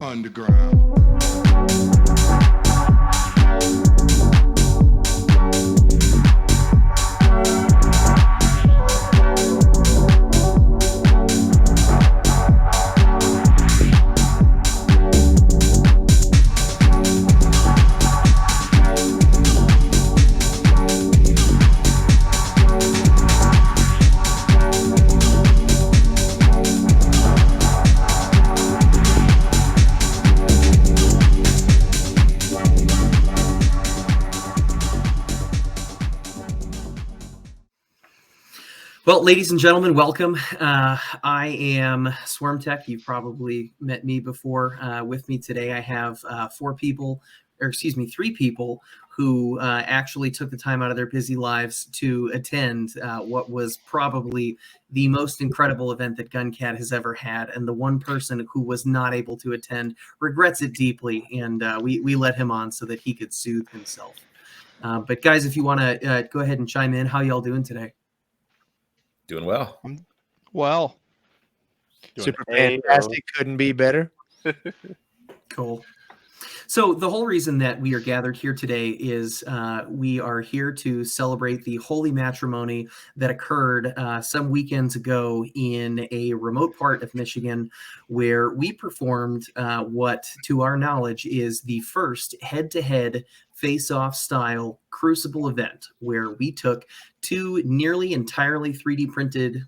Underground. Well, ladies and gentlemen, welcome. I am Swarm Tech. You've probably met me before. With me today, I have three people who actually took the time out of their busy lives to attend what was probably the most incredible event that GunCat has ever had. And the one person who was not able to attend regrets it deeply. And we let him on so that he could soothe himself. But guys, if you want to go ahead and chime in, how y'all doing today? Doing well. Well, Doing super fantastic. Couldn't be better. Cool. So the whole reason that we are gathered here today is we are here to celebrate the holy matrimony that occurred some weekends ago in a remote part of Michigan, where we performed what, to our knowledge, is the first head-to-head face-off style crucible event, where we took two nearly entirely 3D printed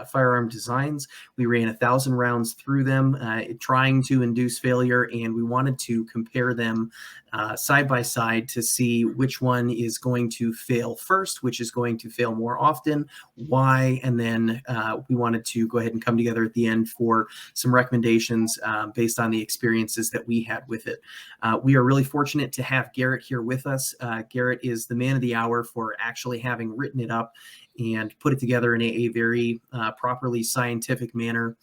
firearm designs. We ran 1,000 rounds through them, trying to induce failure, and we wanted to compare them side by side to see which one is going to fail first, which is going to fail more often, why, and then we wanted to go ahead and come together at the end for some recommendations based on the experiences that we had with it. We are really fortunate to have Garrett here with us. Garrett is the man of the hour for actually having written it up and put it together in a very properly scientific manner.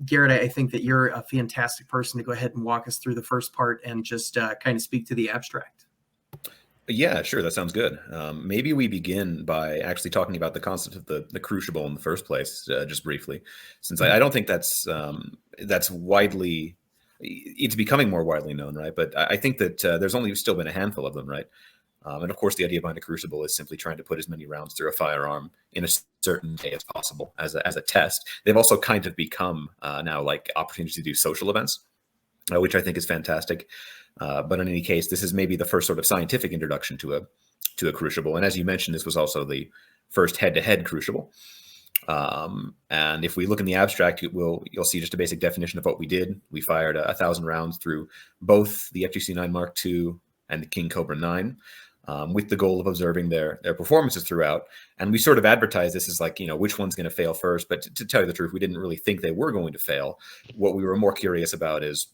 Garrett, I think that you're a fantastic person to go ahead and walk us through the first part and just kind of speak to the abstract. Yeah, sure. That sounds good. Maybe we begin by actually talking about the concept of the crucible in the first place, just briefly, since I don't think that's widely. It's becoming more widely known, right? But I think that there's only still been a handful of them, right? And of course, the idea behind a crucible is simply trying to put as many rounds through a firearm in a certain way as possible as a test. They've also kind of become now like opportunities to do social events, which I think is fantastic. But in any case, this is maybe the first sort of scientific introduction to a crucible. And as you mentioned, this was also the first head-to-head crucible. And if we look in the abstract, you'll see just a basic definition of what we did. We fired 1,000 rounds through both the FGC-9 Mark II and the King Cobra 9. With the goal of observing their performances throughout. And we sort of advertised this as like, which one's going to fail first. But to tell you the truth, we didn't really think they were going to fail. What we were more curious about is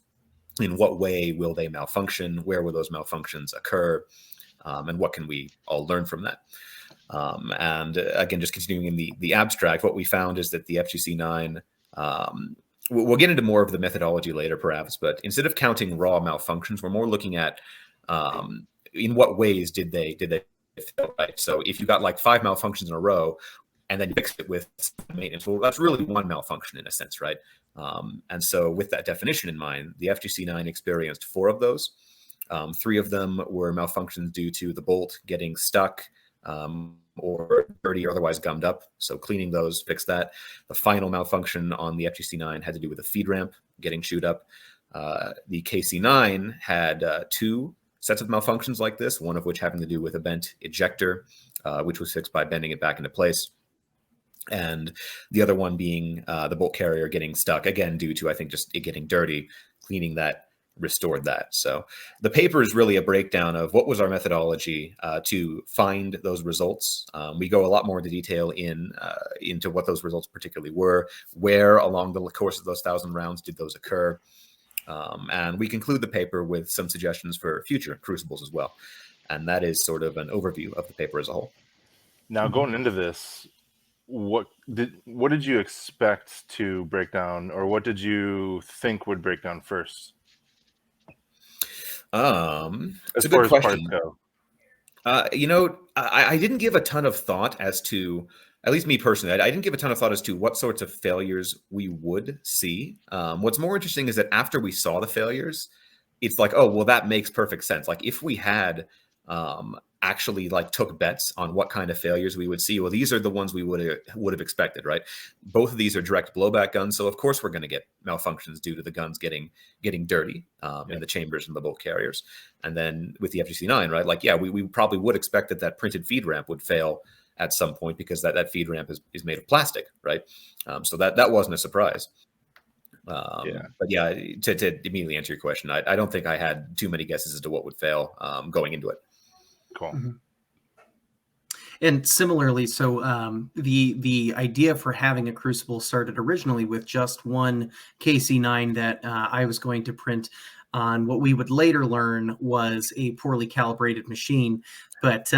in what way will they malfunction? Where will those malfunctions occur? And what can we all learn from that? And again, just continuing in the abstract, what we found is that the FGC-9, we'll get into more of the methodology later perhaps, but instead of counting raw malfunctions, we're more looking at in what ways did they fail, right? So if you got like 5 malfunctions in a row and then you fix it with maintenance, well, that's really one malfunction in a sense, right? And so with that definition in mind, the FGC-9 experienced 4 of those. 3 of them were malfunctions due to the bolt getting stuck or dirty or otherwise gummed up. So cleaning those fixed that. The final malfunction on the FGC-9 had to do with the feed ramp getting chewed up. The KC-9 had 2 sets of malfunctions like this, one of which having to do with a bent ejector, which was fixed by bending it back into place. And the other one being the bolt carrier getting stuck, again, due to, I think, just it getting dirty. Cleaning that restored that. So the paper is really a breakdown of what was our methodology to find those results. We go a lot more into detail into what those results particularly were, where along the course of those 1,000 rounds did those occur. And we conclude the paper with some suggestions for future crucibles as well. And that is sort of an overview of the paper as a whole. Now, going into this, what did you expect to break down, or what did you think would break down first? It's a good question. I didn't give a ton of thought as to, at least me personally, I didn't give a ton of thought as to what sorts of failures we would see. What's more interesting is that after we saw the failures, it's like, oh, well, that makes perfect sense. Like if we had actually like took bets on what kind of failures we would see, well, these are the ones we would have expected, right? Both of these are direct blowback guns, so of course we're going to get malfunctions due to the guns getting dirty in the chambers and the bolt carriers. And then with the FGC-9, right? Like, yeah, we probably would expect that printed feed ramp would fail at some point because that feed ramp is made of plastic, right? So that wasn't a surprise. But yeah, to immediately answer your question, I don't think I had too many guesses as to what would fail going into it. Cool. Mm-hmm. And similarly, so the idea for having a crucible started originally with just one KC-9 that I was going to print on what we would later learn was a poorly calibrated machine. But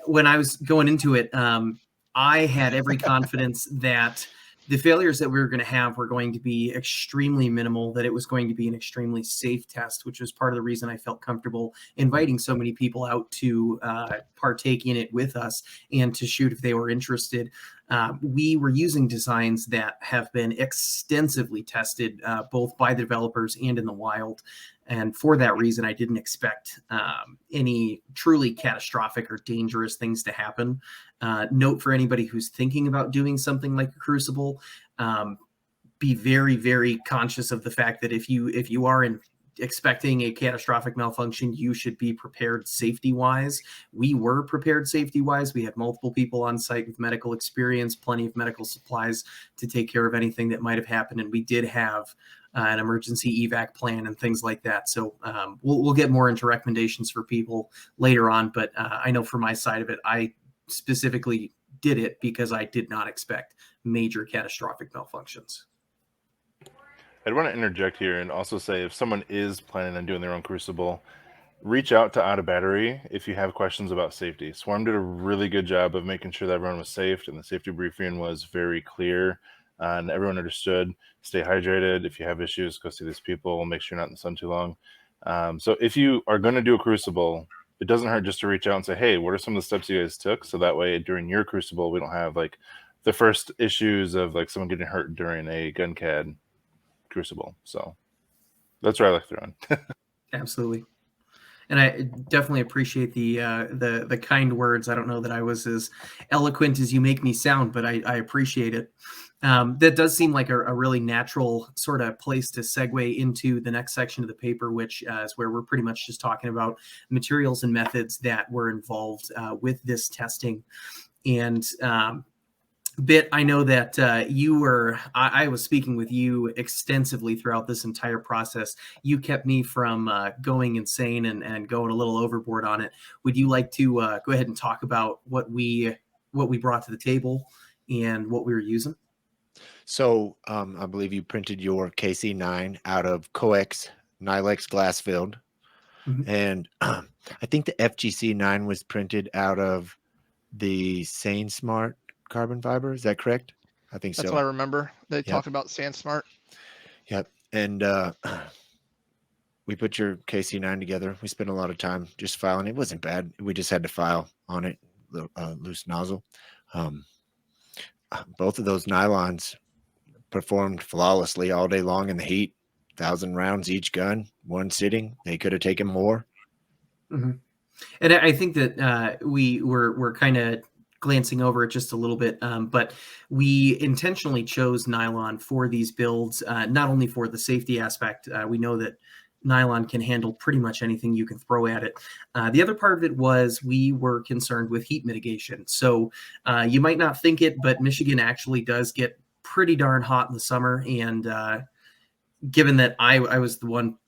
when I was going into it, I had every confidence that the failures that we were going to have were going to be extremely minimal, that it was going to be an extremely safe test, which was part of the reason I felt comfortable inviting so many people out to partake in it with us and to shoot if they were interested. We were using designs that have been extensively tested both by the developers and in the wild. And for that reason, I didn't expect any truly catastrophic or dangerous things to happen. Note for anybody who's thinking about doing something like a crucible, be very, very conscious of the fact that if you are expecting a catastrophic malfunction, you should be prepared safety-wise. We were prepared safety-wise. We had multiple people on site with medical experience, plenty of medical supplies to take care of anything that might have happened, and we did have an emergency evac plan and things like that. So we'll get more into recommendations for people later on, but I know for my side of it, I specifically did it because I did not expect major catastrophic malfunctions. I'd want to interject here and also say if someone is planning on doing their own crucible, reach out to Out of Battery if you have questions about safety. Swarm did a really good job of making sure that everyone was safe, and the safety briefing was very clear and everyone understood. Stay hydrated. If you have issues, go see these people. Make sure you're not in the sun too long. So if you are going to do a crucible, it doesn't hurt just to reach out and say, hey, what are some of the steps you guys took? So that way during your crucible, we don't have like the first issues of like someone getting hurt during a gun CAD crucible. So that's where I like to run. Absolutely. And I definitely appreciate the kind words. I don't know that I was as eloquent as you make me sound, but I appreciate it. That does seem like a really natural sort of place to segue into the next section of the paper, which is where we're pretty much just talking about materials and methods that were involved with this testing. And Bit, I know that I was speaking with you extensively throughout this entire process. You kept me from going insane and going a little overboard on it. Would you like to go ahead and talk about what we brought to the table and what we were using? So I believe you printed your KC-9 out of Coex Nylex glass filled. Mhm. And I think the FGC-9 was printed out of the SaneSmart carbon fiber. Is that correct? I think That's so. what I remember. They Yep. talked about SandSmart. Yep. And we put your KC-9 together. We spent a lot of time just filing. It wasn't bad. We just had to file on it, loose nozzle. Both of those nylons performed flawlessly all day long in the heat. 1,000 rounds each gun, one sitting. They could have taken more. Mm-hmm. And I think that we're kind of glancing over it just a little bit, but we intentionally chose nylon for these builds, not only for the safety aspect. We know that nylon can handle pretty much anything you can throw at it. The other part of it was we were concerned with heat mitigation. So you might not think it, but Michigan actually does get pretty darn hot in the summer. And given that I was the one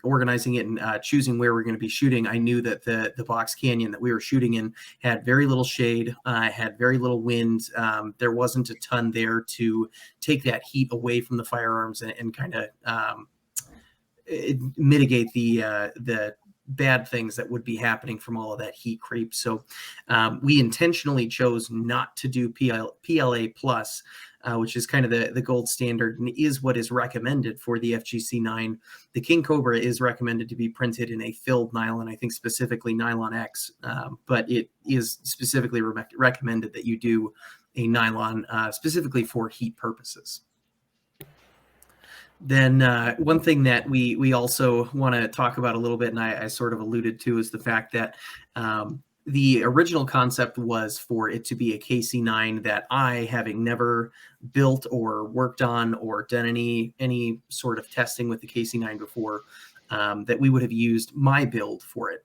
organizing it and choosing where we're going to be shooting, I knew that the box canyon that we were shooting in had very little shade, had very little wind. There wasn't a ton there to take that heat away from the firearms and kind of mitigate the bad things that would be happening from all of that heat creep. So we intentionally chose not to do PLA plus which is kind of the gold standard and is what is recommended for the FGC9. The King Cobra is recommended to be printed in a filled nylon, I think specifically nylon X, but it is specifically recommended that you do a nylon specifically for heat purposes. Then one thing that we also want to talk about a little bit, and I sort of alluded to, is the fact that the original concept was for it to be a KC9 that I, having never built or worked on or done any sort of testing with the KC9 before, that we would have used my build for it.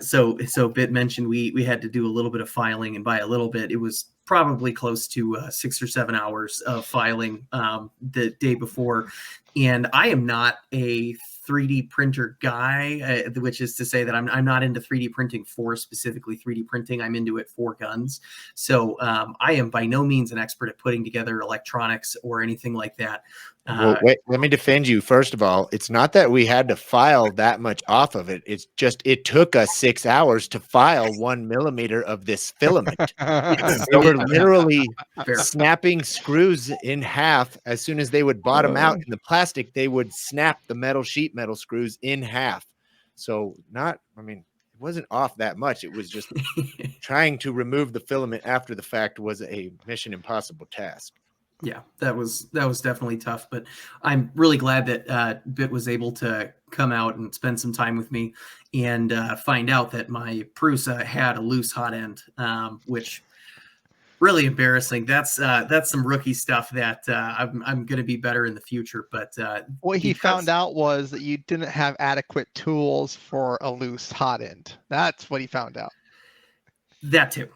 So Bit mentioned we had to do a little bit of filing, and by a little bit, it was probably close to 6 or 7 hours of filing the day before. And I am not a 3D printer guy, which is to say that I'm not into 3D printing for specifically 3D printing. I'm into it for guns. So I am by no means an expert at putting together electronics or anything like that. Well, wait, let me defend you. First of all, it's not that we had to file that much off of it. It's just it took us 6 hours to file 1 millimeter of this filament. We were literally snapping screws in half. As soon as they would bottom out in the plastic, they would snap the sheet metal screws in half. So it wasn't off that much. It was just trying to remove the filament after the fact was a mission impossible task. Yeah, that was definitely tough, but I'm really glad that Bit was able to come out and spend some time with me and find out that my Prusa had a loose hot end, which really embarrassing. That's some rookie stuff that I'm going to be better in the future. But what he found out was that you didn't have adequate tools for a loose hot end. That's what he found out. That too.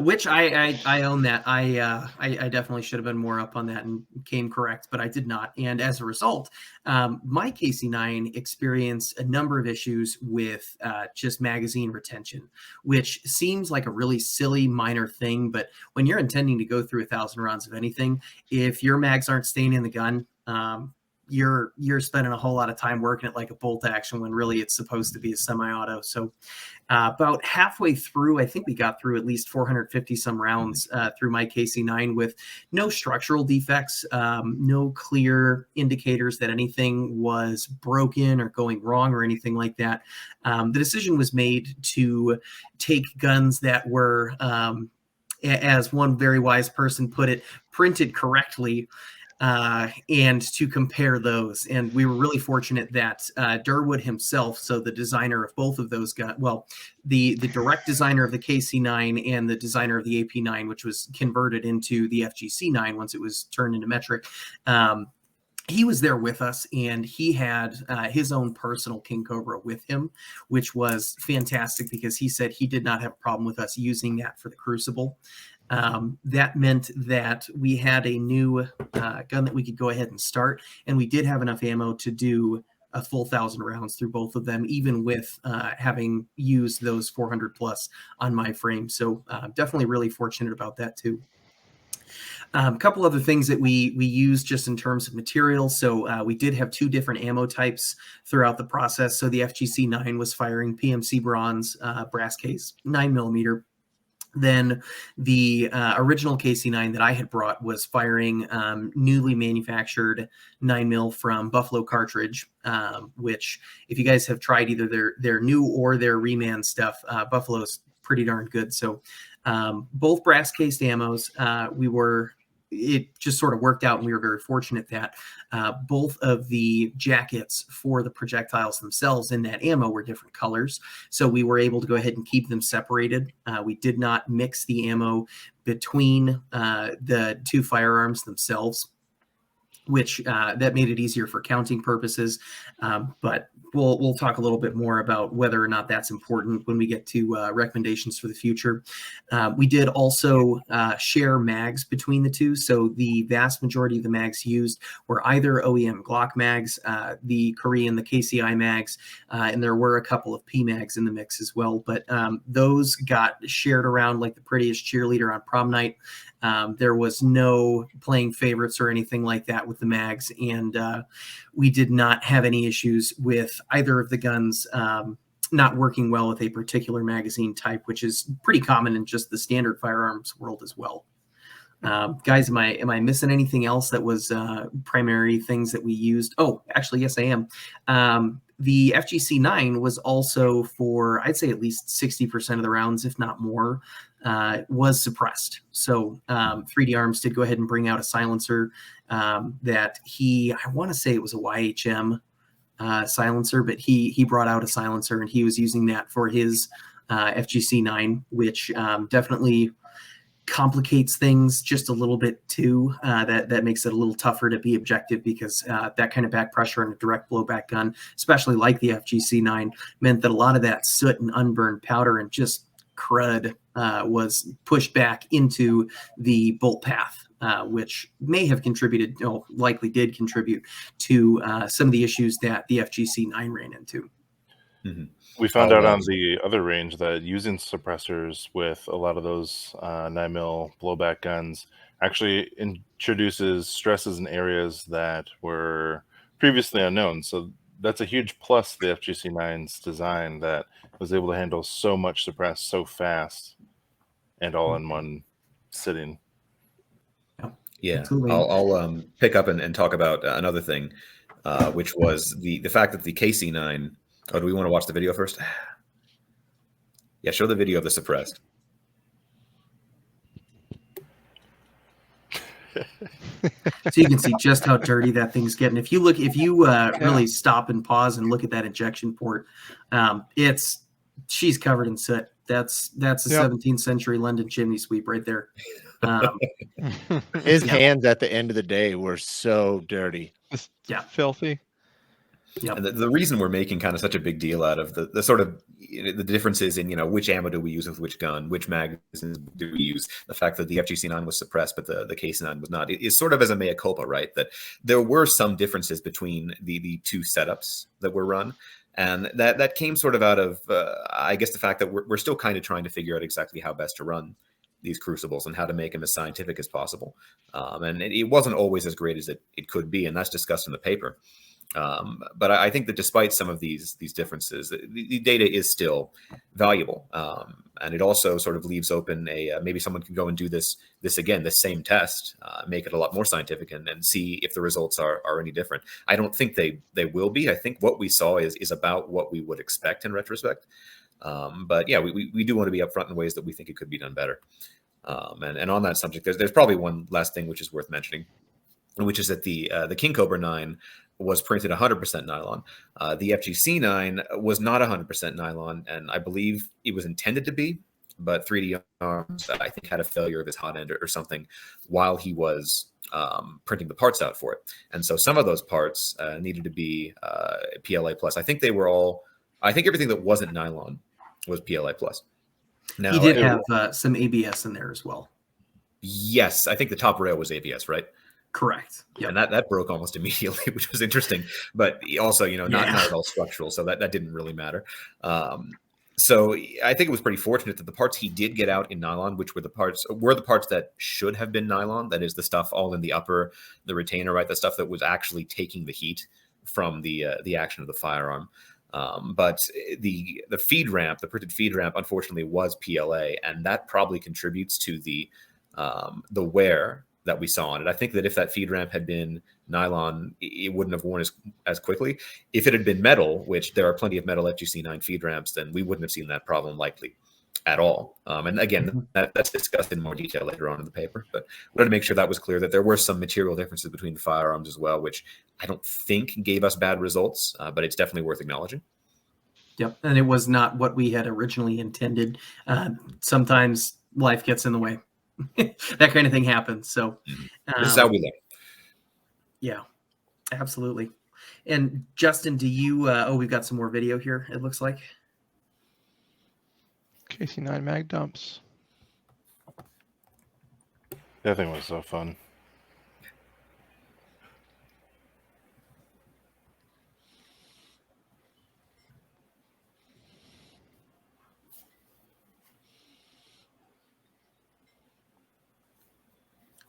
Which I own that. I definitely should have been more up on that and came correct, but I did not. And as a result, my KC9 experienced a number of issues with just magazine retention, which seems like a really silly minor thing. But when you're intending to go through 1,000 rounds of anything, if your mags aren't staying in the gun, you're spending a whole lot of time working it like a bolt action when really it's supposed to be a semi-auto. So about halfway through, I think we got through at least 450 some rounds through my KC9 with no structural defects, no clear indicators that anything was broken or going wrong or anything like that. The decision was made to take guns that were, as one very wise person put it, printed correctly, and to compare those. And we were really fortunate that Durwood himself, so the designer of both of those guns, well, the direct designer of the KC9 and the designer of the AP9, which was converted into the FGC9 once it was turned into metric, he was there with us, and he had his own personal King Cobra with him, which was fantastic because he said he did not have a problem with us using that for the Crucible. That meant that we had a new gun that we could go ahead and start, and we did have enough ammo to do a full 1,000 rounds through both of them, even with having used those 400 plus on my frame. So definitely really fortunate about that too. A couple other things that we used just in terms of materials. So we did have 2 different ammo types throughout the process. So the FGC9 was firing PMC bronze brass case, 9mm. Then the original KC9 that I had brought was firing newly manufactured 9mm from Buffalo Cartridge, which if you guys have tried either their new or their reman stuff, Buffalo's pretty darn good. So both brass cased ammos, it just sort of worked out, and we were very fortunate that both of the jackets for the projectiles themselves in that ammo were different colors. So we were able to go ahead and keep them separated. We did not mix the ammo between the 2 firearms themselves, which that made it easier for counting purposes. But we'll talk a little bit more about whether or not that's important when we get to recommendations for the future. We did also share mags between the 2. So the vast majority of the mags used were either OEM Glock mags, the Korean, the KCI mags, and there were a couple of P mags in the mix as well. But those got shared around like the prettiest cheerleader on prom night. There was no playing favorites or anything like that with the mags, and we did not have any issues with either of the guns not working well with a particular magazine type, which is pretty common in just the standard firearms world as well. Guys, am I missing anything else that was primary things that we used? Oh, actually, yes, I am. The FGC-9 was also for, I'd say, at least 60% of the rounds, if not more, was suppressed. So 3D Arms did go ahead and bring out a silencer that I want to say it was a YHM silencer, but he brought out a silencer and he was using that for his FGC-9, which definitely complicates things just a little bit too. That makes it a little tougher to be objective, because that kind of back pressure on a direct blowback gun, especially like the FGC-9, meant that a lot of that soot and unburned powder and just crud was pushed back into the bolt path, which may have contributed, likely did contribute to some of the issues that the FGC-9 ran into. Mm-hmm. We found out on the other range that using suppressors with a lot of those 9mm blowback guns actually introduces stresses in areas that were previously unknown. So that's a huge plus to the FGC-9's design, that it was able to handle so much suppress so fast and all in one sitting. Yeah, Absolutely. I'll pick up and talk about another thing, which was the fact that the KC-9. Oh, do we want to watch the video first? Yeah, show the video of the suppressed. So you can see just how dirty that thing's getting. If you really stop and pause and look at that injection port, she's covered in soot. That's a 17th century London chimney sweep right there. His hands at the end of the day were so dirty. Filthy. Yep. And the reason we're making kind of such a big deal out of the sort of the differences in, which ammo do we use with which gun, which magazines do we use, the fact that the FGC-9 was suppressed, but the KC-9 was not, is sort of as a mea culpa, right? That there were some differences between the two setups that were run. And that came sort of out of, I guess, the fact that we're still kind of trying to figure out exactly how best to run these crucibles and how to make them as scientific as possible. And it wasn't always as great as it could be, and that's discussed in the paper. But I think that despite some of these differences, the data is still valuable, and it also sort of leaves open maybe someone can go and do this again, the same test, make it a lot more scientific, and see if the results are any different. I don't think they will be. I think what we saw is about what we would expect in retrospect. But yeah, we do want to be upfront in ways that we think it could be done better. And on that subject, there's probably one last thing which is worth mentioning, which is that the King Cobra 9 was printed 100% nylon. The FGC-9 was not 100% nylon, and I believe it was intended to be, but 3D Arms, I think, had a failure of his hot end or something while he was printing the parts out for it. And so some of those parts needed to be PLA+. I think everything that wasn't nylon was PLA+. Now, he did have some ABS in there as well. Yes, I think the top rail was ABS, right? Correct. Yep. And that broke almost immediately, which was interesting. But also, not at all structural, so that didn't really matter. So I think it was pretty fortunate that the parts he did get out in nylon, which were the parts that should have been nylon. That is the stuff all in the upper, the retainer, right? The stuff that was actually taking the heat from the action of the firearm. But the feed ramp, the printed feed ramp, unfortunately was PLA, and that probably contributes to the wear that we saw on it. I think that if that feed ramp had been nylon, it wouldn't have worn as quickly. If it had been metal, which there are plenty of metal FGC-9 feed ramps, then we wouldn't have seen that problem likely at all. And again, that's discussed in more detail later on in the paper. But I wanted to make sure that was clear, that there were some material differences between the firearms as well, which I don't think gave us bad results, but it's definitely worth acknowledging. Yep, and it was not what we had originally intended. Sometimes life gets in the way. That kind of thing happens. So this is how we learn. Yeah, absolutely. And Justin, do you we've got some more video here, it looks like. KC-9 mag dumps. That thing was so fun.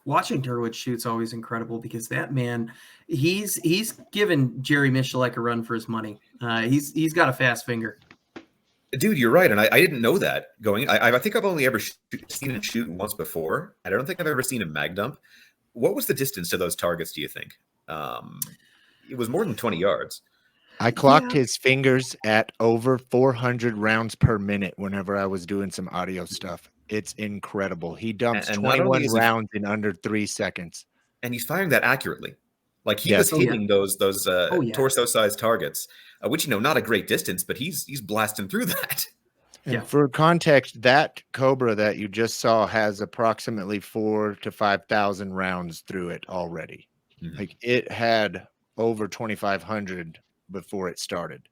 Watching Durwood shoot's always incredible, because that man, he's given Jerry Michalek a run for his money. He's got a fast finger. Dude, you're right, and I didn't know that going. I think I've only ever seen it shoot once before. I don't think I've ever seen a mag dump. What was the distance to those targets? Do you think? It was more than 20 yards. I clocked his fingers at over 400 rounds per minute whenever I was doing some audio stuff. It's incredible. He dumps And not only 21 is he- rounds in under 3 seconds. And he's firing that accurately. Like he Yes. was hitting those yeah. torso-sized targets, which not a great distance, but he's blasting through that. And Yeah. for context, that Cobra that you just saw has approximately 4,000 to 5,000 rounds through it already. Mhm. Like it had over 2,500 before it started.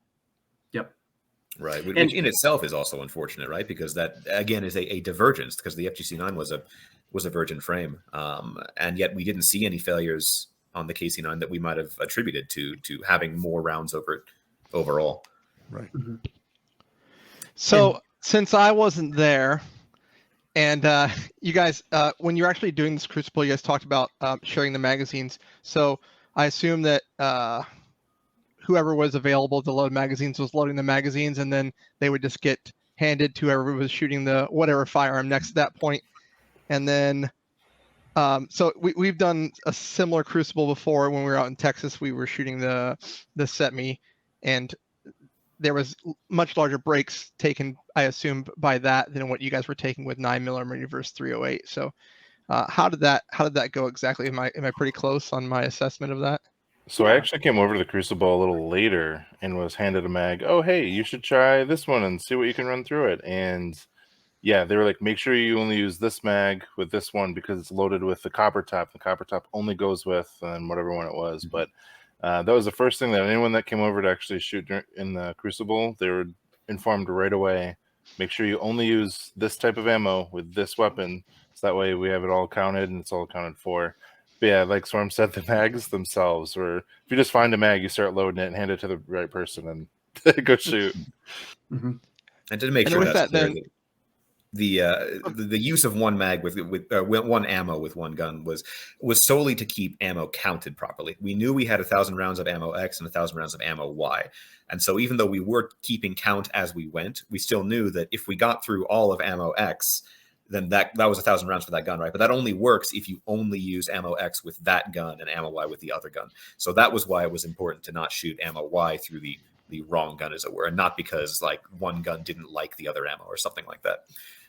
Yep. Right, which in itself is also unfortunate, right? Because that again is a divergence, because the FGC9 was a virgin frame, and yet we didn't see any failures on the KC9 that we might have attributed to having more rounds over it overall. Right. Mm-hmm. So since I wasn't there, and you guys, when you're actually doing this crucible, you guys talked about sharing the magazines. So I assume that whoever was available to load magazines was loading the magazines, and then they would just get handed to whoever was shooting the whatever firearm next to that point. And then, so we've done a similar crucible before when we were out in Texas. We were shooting the SETME, and there was much larger breaks taken, I assume, by that than what you guys were taking with 9mm versus 308. So how did that go exactly? Am I pretty close on my assessment of that? So I actually came over to the Crucible a little later and was handed a mag. Oh, hey, you should try this one and see what you can run through it. And yeah, they were like, make sure you only use this mag with this one because it's loaded with the copper top. The copper top only goes with whatever one it was. But that was the first thing that anyone that came over to actually shoot in the Crucible, they were informed right away. Make sure you only use this type of ammo with this weapon. So that way we have it all counted and it's all accounted for. But yeah, like Swarm said, the mags themselves were, if you just find a mag, you start loading it and hand it to the right person and go shoot. Mm-hmm. And to make And sure with that's that, clear, then the use of one mag with one ammo with one gun was solely to keep ammo counted properly. We knew we had 1,000 rounds of ammo X and 1,000 rounds of ammo Y, and so even though we were keeping count as we went, we still knew that if we got through all of ammo X, then that was 1,000 rounds for that gun, right? But that only works if you only use ammo X with that gun and ammo Y with the other gun. So that was why it was important to not shoot ammo Y through the wrong gun, as it were, and not because like one gun didn't like the other ammo or something like that.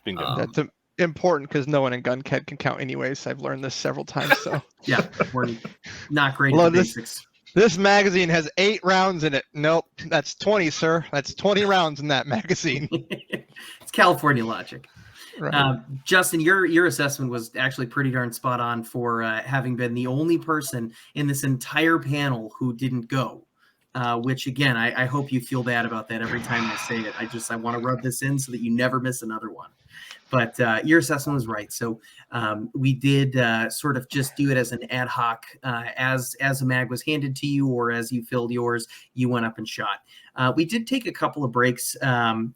That's important because no one in gun can count anyways. I've learned this several times. So Yeah, we're not great Well, at the basics. this magazine has 8 rounds in it. Nope, that's 20, sir. That's 20 rounds in that magazine. It's California logic. Right. Justin, your assessment was actually pretty darn spot on for having been the only person in this entire panel who didn't go. Which again, I hope you feel bad about that every time I say it. I want to rub this in so that you never miss another one. But your assessment was right. So we did sort of just do it as an ad hoc, as a mag was handed to you, or as you filled yours, you went up and shot. We did take a couple of breaks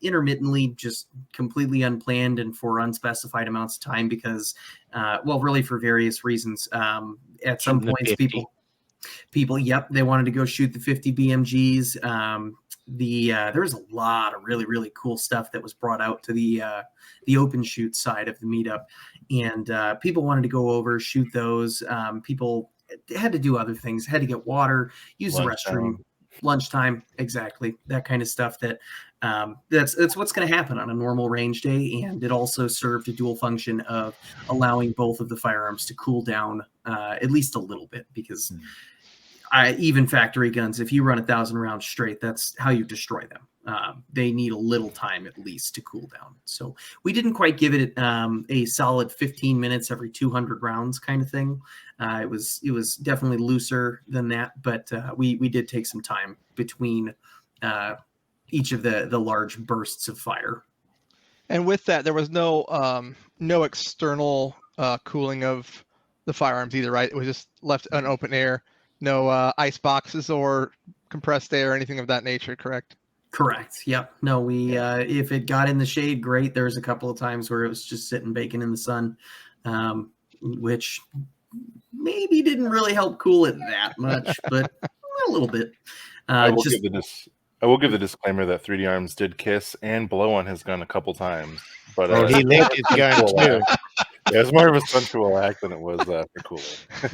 intermittently, just completely unplanned and for unspecified amounts of time because, well, really for various reasons. At some points, people, yep, they wanted to go shoot the 50 BMGs. There was a lot of really, really cool stuff that was brought out to the open shoot side of the meetup, and people wanted to go over, shoot those. People had to do other things, had to get water, use the restroom, lunchtime, exactly, that kind of stuff. That's what's going to happen on a normal range day, and it also served a dual function of allowing both of the firearms to cool down at least a little bit, because even factory guns, if you run 1,000 rounds straight, that's how you destroy them. They need a little time at least to cool down. So we didn't quite give it a solid 15 minutes every 200 rounds kind of thing. It was definitely looser than that, but we did take some time between each of the large bursts of fire. And with that, there was no external cooling of the firearms either, right? It was just left on open air. No ice boxes or compressed air or anything of that nature, correct? Correct. Yep. No, we if it got in the shade, great. There's a couple of times where it was just sitting baking in the sun, which maybe didn't really help cool it that much, but a little bit. I will I will give the disclaimer that 3D Arms did kiss and blow on his gun a couple times, but Oh, he licked his gun too. It was more of a sensual act than it was for cooling.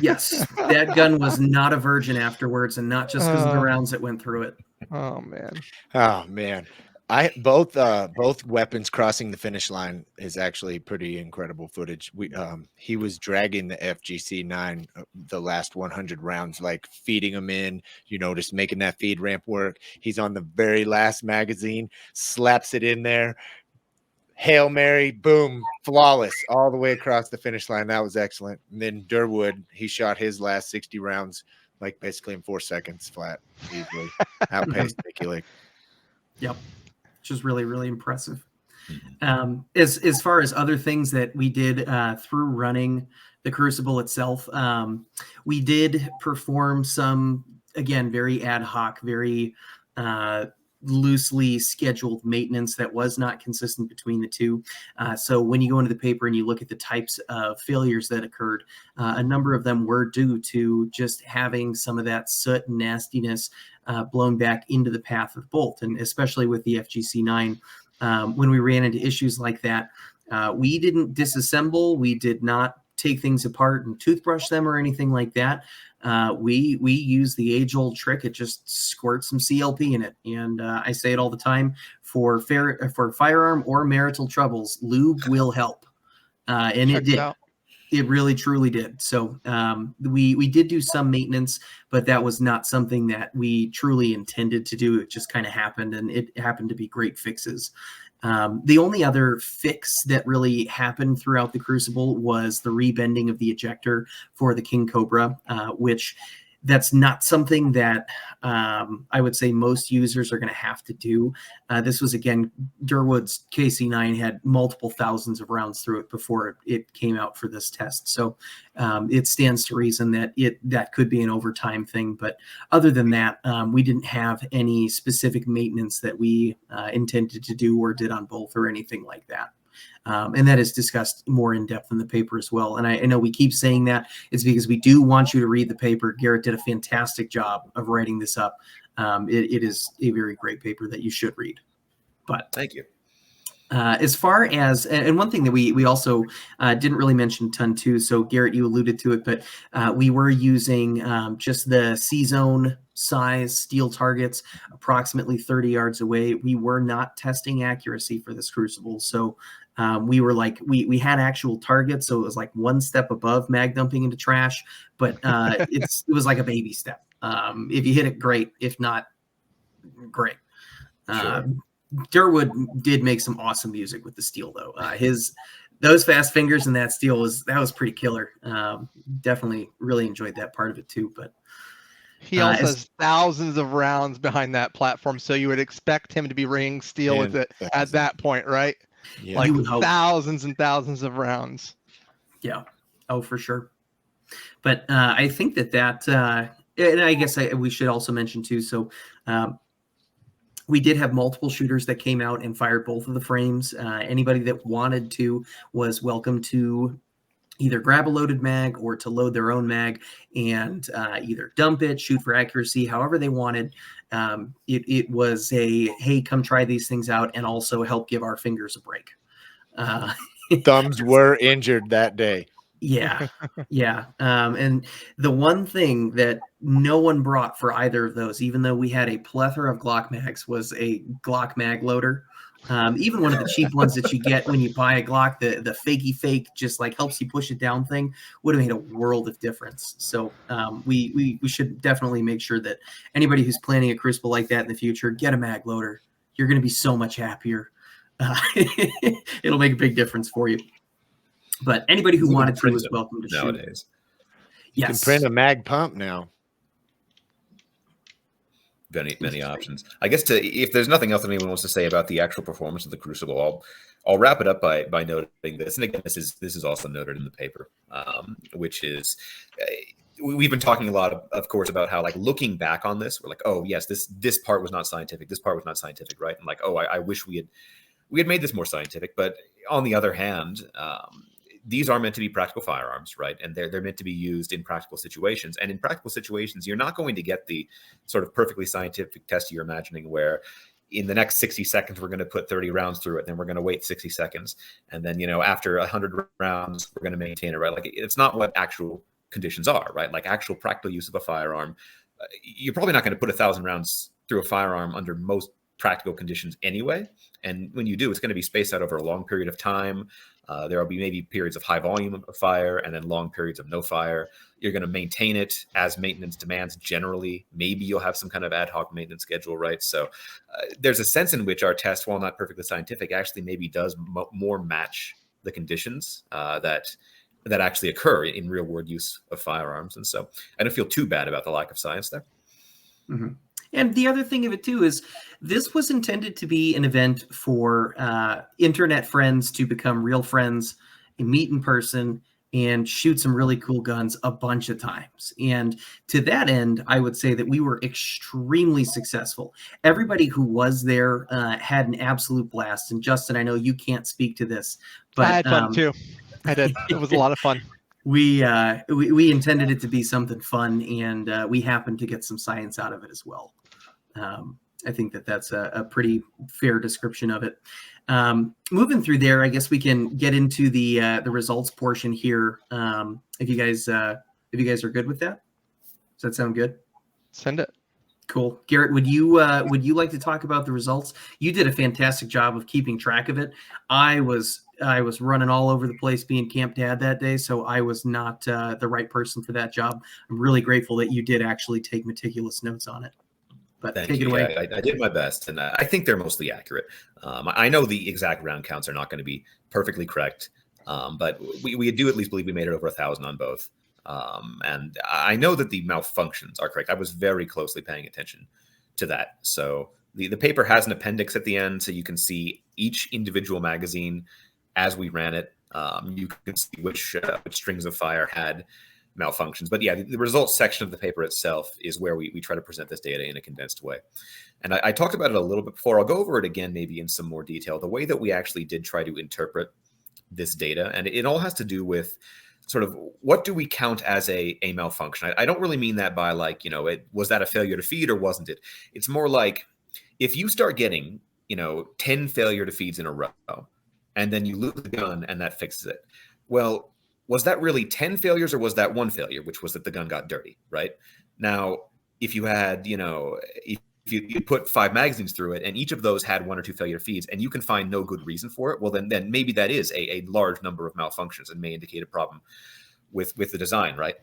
Yes, that gun was not a virgin afterwards, and not just because of the rounds that went through it. Oh man. Oh man. Both weapons crossing the finish line is actually pretty incredible footage. He was dragging the FGC 9 the last 100 rounds, like feeding him in, just making that feed ramp work. He's on the very last magazine, slaps it in there. Hail Mary, boom, flawless all the way across the finish line. That was excellent. And then Durwood, he shot his last 60 rounds like basically in 4 seconds flat, easily outpaced Mickey Lake. Yep, which is really, really impressive. As far as other things that we did through running the Crucible itself, we did perform some, again, very ad hoc, very loosely scheduled maintenance that was not consistent between the two. So when you go into the paper and you look at the types of failures that occurred, a number of them were due to just having some of that soot and nastiness blown back into the path of the bolt. And especially with the FGC9, when we ran into issues like that, we didn't disassemble. We did not take things apart and toothbrush them or anything like that. We use the age-old trick. It just squirts some CLP in it. And I say it all the time, for firearm or marital troubles, lube will help. And it did. It really, truly did. So we did do some maintenance, but that was not something that we truly intended to do. It just kind of happened, and it happened to be great fixes. The only other fix that really happened throughout the Crucible was the rebending of the ejector for the King Cobra, which that's not something that I would say most users are going to have to do. This was, again, Durwood's KC9 had multiple thousands of rounds through it before it came out for this test. So it stands to reason that that could be an overtime thing. But other than that, we didn't have any specific maintenance that we intended to do or did on both or anything like that. And that is discussed more in depth in the paper as well. And I know we keep saying that. It's because we do want you to read the paper. Garrett did a fantastic job of writing this up. It is a very great paper that you should read. But thank you. As far as, and one thing that we also didn't really mention a ton too, so Garrett, you alluded to it, but we were using just the C-zone size steel targets approximately 30 yards away. We were not testing accuracy for this Crucible. So we were like, we had actual targets. So it was like one step above mag dumping into trash, but it was like a baby step. If you hit it, great. If not, great. Sure. Durwood did make some awesome music with the steel, though. Those fast fingers and that steel was pretty killer. Definitely really enjoyed that part of it too. But he also has thousands of rounds behind that platform, so you would expect him to be ringing steel with it at that point, right? Yeah. Like thousands and thousands of rounds. Yeah. Oh, for sure. But I think that and I guess we should also mention too. So. We did have multiple shooters that came out and fired both of the frames. Anybody that wanted to was welcome to either grab a loaded mag or to load their own mag and either dump it, shoot for accuracy, however they wanted. It was a, hey, come try these things out and also help give our fingers a break. Thumbs were injured that day. Yeah. Yeah. And the one thing that no one brought for either of those, even though we had a plethora of Glock mags, was a Glock mag loader. Even one of the cheap ones that you get when you buy a Glock, the fakey fake, just like helps you push it down thing, would have made a world of difference. So we should definitely make sure that anybody who's planning a Crucible like that in the future, get a mag loader. You're going to be so much happier. It'll make a big difference for you. But anybody who wanted to was welcome to nowadays. Shoot. You can print a mag pump now. Many options. I guess if there's nothing else that anyone wants to say about the actual performance of the Crucible, I'll wrap it up by noting this. And again, this is also noted in the paper, which is we've been talking a lot, of course, about how, like, looking back on this, we're like, oh yes, this part was not scientific. This part was not scientific, right? And like, oh, I wish we had made this more scientific. But on the other hand, these are meant to be practical firearms, right? And they're meant to be used in practical situations. And in practical situations, you're not going to get the sort of perfectly scientific test you're imagining where in the next 60 seconds, we're going to put 30 rounds through it. Then we're going to wait 60 seconds. And then, after 100 rounds, we're going to maintain it, right? Like it's not what actual conditions are, right? Like actual practical use of a firearm. You're probably not going to put 1,000 rounds through a firearm under most practical conditions anyway. And when you do, it's going to be spaced out over a long period of time. There will be maybe periods of high volume of fire and then long periods of no fire. You're going to maintain it as maintenance demands generally. Maybe you'll have some kind of ad hoc maintenance schedule, right? So there's a sense in which our test, while not perfectly scientific, actually maybe does more match the conditions that actually occur in real world use of firearms. And so I don't feel too bad about the lack of science there. Mm-hmm. And the other thing of it too is this was intended to be an event for internet friends to become real friends and meet in person and shoot some really cool guns a bunch of times. And to that end, I would say that we were extremely successful. Everybody who was there had an absolute blast. And Justin, I know you can't speak to this, but I had fun too. I did. It was a lot of fun. We intended it to be something fun, and we happened to get some science out of it as well. I think that's a pretty fair description of it. Moving through there, I guess we can get into the results portion here. If you guys are good with that, does that sound good? Send it. Cool. Garrett, would you like to talk about the results? You did a fantastic job of keeping track of it. I was running all over the place being camp dad that day, so I was not the right person for that job. I'm really grateful that you did actually take meticulous notes on it. But Thank take you. it away. Yeah, I did my best, and I think they're mostly accurate. I know the exact round counts are not going to be perfectly correct, but we do at least believe we made it over 1,000 on both. And I know that the malfunctions are correct. I was very closely paying attention to that. So the paper has an appendix at the end, so you can see each individual magazine as we ran it. You can see which strings of fire had malfunctions. But yeah, the results section of the paper itself is where we try to present this data in a condensed way. And I talked about it a little bit before. I'll go over it again, maybe in some more detail, the way that we actually did try to interpret this data. And it all has to do with sort of what do we count as a malfunction? I don't really mean that by like, was that a failure to feed or wasn't it? It's more like if you start getting, 10 failure to feeds in a row, and then you lose the gun and that fixes it. Well, was that really 10 failures or was that one failure, which was that the gun got dirty, right? Now, if you had, if you put 5 magazines through it and each of those had 1 or 2 failure feeds and you can find no good reason for it, well, then maybe that is a large number of malfunctions and may indicate a problem with the design, right?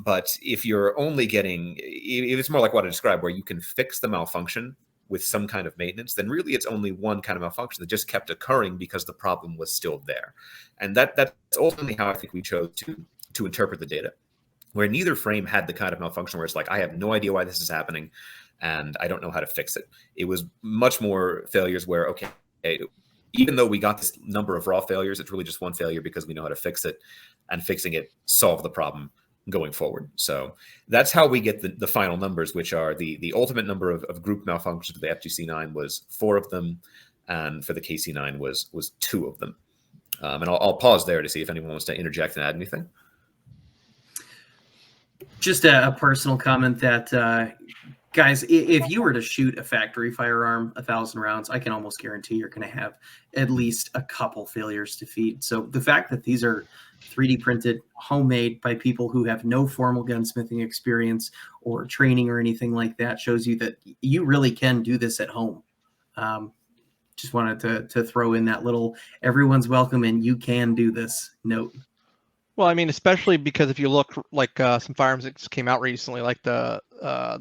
But if you're only getting, if it's more like what I described, where you can fix the malfunction with some kind of maintenance, then really it's only one kind of malfunction that just kept occurring because the problem was still there. And that's ultimately how I think we chose to interpret the data, where neither frame had the kind of malfunction where it's like, I have no idea why this is happening and I don't know how to fix it. It was much more failures where, okay, even though we got this number of raw failures, it's really just one failure because we know how to fix it, and fixing it solved the problem going forward. So that's how we get the final numbers, which are the ultimate number of group malfunctions for the FGC9 was 4 of them, and for the KC9 was 2 of them. And I'll pause there to see if anyone wants to interject and add anything. Just a personal comment that, guys, if you were to shoot a factory firearm 1,000 rounds, I can almost guarantee you're going to have at least a couple failures to feed. So the fact that these are 3D printed, homemade by people who have no formal gunsmithing experience or training or anything like that shows you that you really can do this at home. Just wanted to throw in that little everyone's welcome and you can do this note. Well, I mean, especially because if you look like some firearms that just came out recently, like the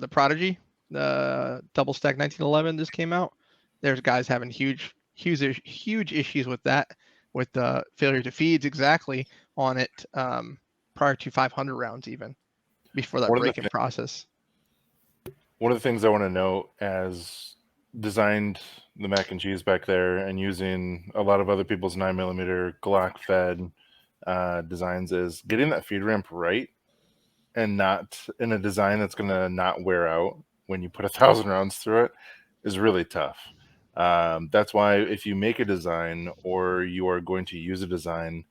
Prodigy, the double stack 1911 just came out. There's guys having huge issues with that, with the failure to feeds exactly on it prior to 500 rounds, even before that break-in process. One of the things I want to note, as designed the mac and cheese back there and using a lot of other people's 9mm Glock fed designs, is getting that feed ramp right and not in a design that's going to not wear out when you put 1,000 rounds through it is really tough. That's why if you make a design or you are going to use a design,